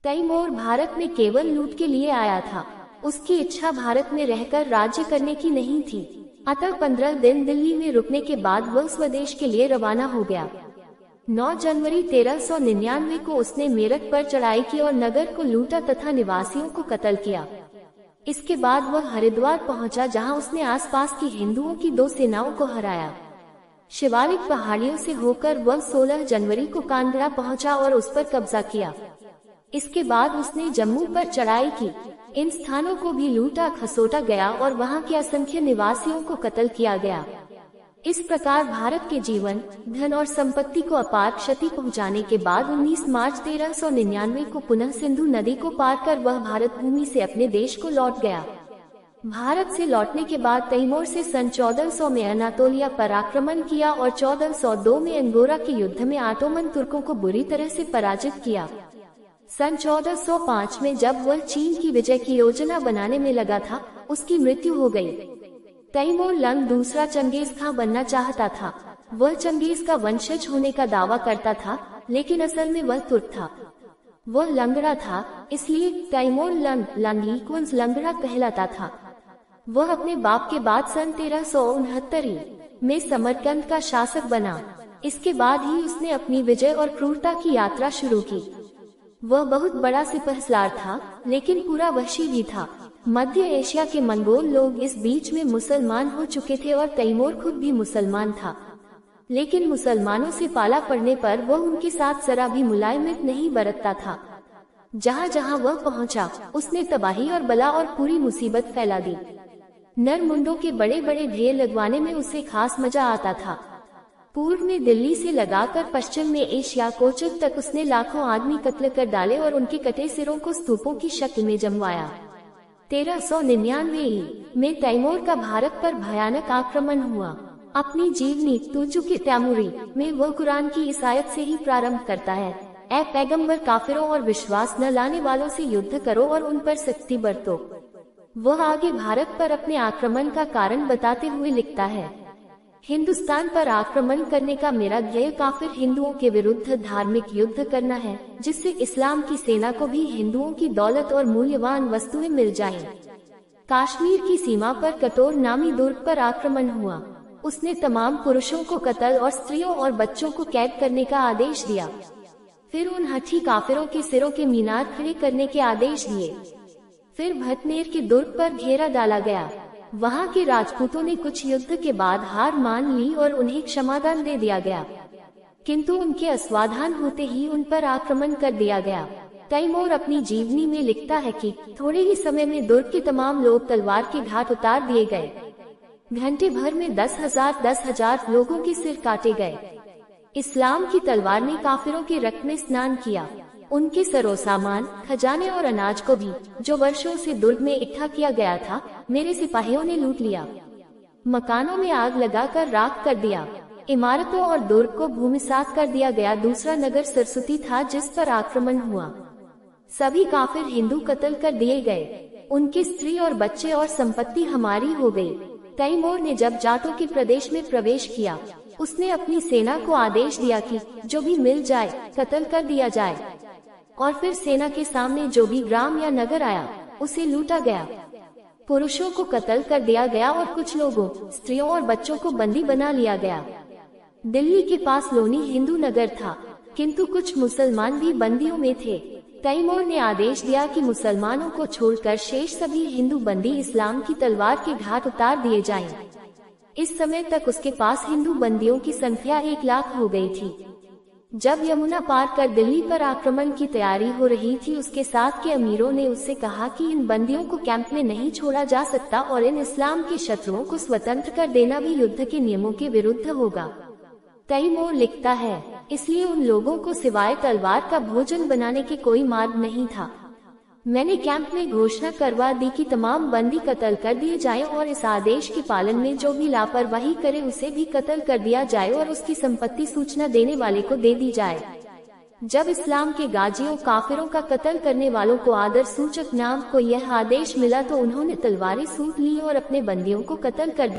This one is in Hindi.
तैमूर भारत में केवल लूट के लिए आया था। उसकी इच्छा भारत में रहकर राज्य करने की नहीं थी। अतः 15 दिन दिल्ली में रुकने के बाद वह स्वदेश के लिए रवाना हो गया। 9 जनवरी 1399 को उसने मेरठ पर चढ़ाई की और नगर को लूटा तथा निवासियों को कत्ल किया। इसके बाद वह हरिद्वार पहुंचा, जहां उसने आसपास की हिंदुओं की 2 सेनाओं को हराया। शिवालिक पहाड़ियों से होकर वह 16 जनवरी को कांगड़ा पहुंचा और उस पर कब्जा किया। इसके बाद उसने जम्मू पर चढ़ाई की। इन स्थानों को भी लूटा खसोटा गया और वहां के असंख्य निवासियों को कत्ल किया गया। इस प्रकार भारत के जीवन, धन और संपत्ति को अपार क्षति पहुंचाने के बाद 19 मार्च 1399 को पुनः सिंधु नदी को पार कर वह भारत भूमि से अपने देश को लौट गया। भारत से लौटने के बाद तैमूर से सन 1400 में अनातोलिया पर आक्रमण किया और 1402 में अंगोरा के युद्ध में ऑटोमन तुर्कों को बुरी तरह से पराजित किया। सन 1405 में जब वह चीन की विजय की योजना बनाने में लगा था, उसकी मृत्यु हो गई। तैमूर लंग दूसरा चंगेज खां बनना चाहता था। वह चंगेज का वंशज होने का दावा करता था, लेकिन असल में वह तुर्क था। वह लंगड़ा था, इसलिए तैमूर लंग लंगड़ा कहलाता था। वह अपने बाप के बाद सन 1369 में समरकंद का शासक बना। इसके बाद ही उसने अपनी विजय और क्रूरता की यात्रा शुरू की। वह बहुत बड़ा सिपहसालार था, लेकिन पूरा वहशी भी था। मध्य एशिया के मंगोल लोग इस बीच में मुसलमान हो चुके थे और तैमूर खुद भी मुसलमान था, लेकिन मुसलमानों से पाला पड़ने पर वह उनके साथ जरा भी मुलायमत नहीं बरतता था। जहाँ जहाँ वह पहुँचा, उसने तबाही और बला और पूरी मुसीबत फैला दी। नर मुंडों के बड़े बड़े ढेर लगवाने में उसे खास मजा आता था। पूर्व में दिल्ली से लगाकर पश्चिम में एशिया कोचक तक उसने लाखों आदमी कत्ल कर डाले और उनके कटे सिरों को स्तूपों की शक्ल में जमवाया। 1399 में तैमूर का भारत पर भयानक आक्रमण हुआ। अपनी जीवनी तुजुक तैमूरी में वह कुरान की इस आयत से ही प्रारंभ करता है, ऐ पैगंबर, काफिरों और विश्वास न लाने वालों से युद्ध करो और उन पर सख्ती बरतो। वह आगे भारत पर अपने आक्रमण का कारण बताते हुए लिखता है, हिंदुस्तान पर आक्रमण करने का मेरा ध्येय काफिर हिंदुओं के विरुद्ध धार्मिक युद्ध करना है, जिससे इस्लाम की सेना को भी हिंदुओं की दौलत और मूल्यवान वस्तुएं मिल जाएं। कश्मीर की सीमा पर कटोर नामी दुर्ग पर आक्रमण हुआ। उसने तमाम पुरुषों को कत्ल और स्त्रियों और बच्चों को कैद करने का आदेश दिया। फिर उन हठी काफिरों के सिरों के मीनार खड़े करने के आदेश दिए। फिर भटनेर के दुर्ग पर घेरा डाला गया। वहां के राजपूतों ने कुछ युद्ध के बाद हार मान ली और उन्हें क्षमादान दे दिया गया, किंतु उनके अस्वाधान होते ही उन पर आक्रमण कर दिया गया। तैमूर अपनी जीवनी में लिखता है कि थोड़े ही समय में दुर्ग के तमाम लोग तलवार के घाट उतार दिए गए। घंटे भर में 10,000 लोगों के सिर काटे गए। इस्लाम की तलवार ने काफिरों के रक्त में स्नान किया। उनके सरो सामान, खजाने और अनाज को भी, जो वर्षों से दुर्ग में इकट्ठा किया गया था, मेरे सिपाहियों ने लूट लिया। मकानों में आग लगाकर राख कर दिया। इमारतों और दुर्ग को भूमिसात कर दिया गया। दूसरा नगर सरस्वती था जिस पर आक्रमण हुआ। सभी काफिर हिंदू कत्ल कर दिए गए। उनके स्त्री और बच्चे और संपत्ति हमारी हो गई। तैमूर ने जब जाटों के प्रदेश में प्रवेश किया, उसने अपनी सेना को आदेश दिया कि जो भी मिल जाए कत्ल कर दिया जाए, और फिर सेना के सामने जो भी ग्राम या नगर आया उसे लूटा गया। पुरुषों को कत्ल कर दिया गया और कुछ लोगों, स्त्रियों और बच्चों को बंदी बना लिया गया। दिल्ली के पास लोनी हिंदू नगर था, किंतु कुछ मुसलमान भी बंदियों में थे। तैमूर ने आदेश दिया कि मुसलमानों को छोड़कर शेष सभी हिंदू बंदी इस्लाम की तलवार के घाट उतार दिए जाएं। इस समय तक उसके पास हिंदू बंदियों की संख्या 1 लाख हो गई थी। जब यमुना पार कर दिल्ली पर आक्रमण की तैयारी हो रही थी, उसके साथ के अमीरों ने उससे कहा कि इन बंदियों को कैंप में नहीं छोड़ा जा सकता और इन इस्लाम के शत्रुओं को स्वतंत्र कर देना भी युद्ध के नियमों के विरुद्ध होगा। तैमूर लिखता है, इसलिए उन लोगों को सिवाय तलवार का भोजन बनाने के कोई मार्ग नहीं था। मैंने कैंप में घोषणा करवा दी कि तमाम बंदी कत्ल कर दिए जाएं और इस आदेश के पालन में जो भी लापरवाही करे उसे भी कत्ल कर दिया जाए और उसकी संपत्ति सूचना देने वाले को दे दी जाए। जब इस्लाम के गाजियों काफिरों का कत्ल करने वालों को आदर सूचक नाम को यह आदेश मिला तो उन्होंने तलवारें सूंघ ली और अपने बंदियों को कत्ल कर दिया।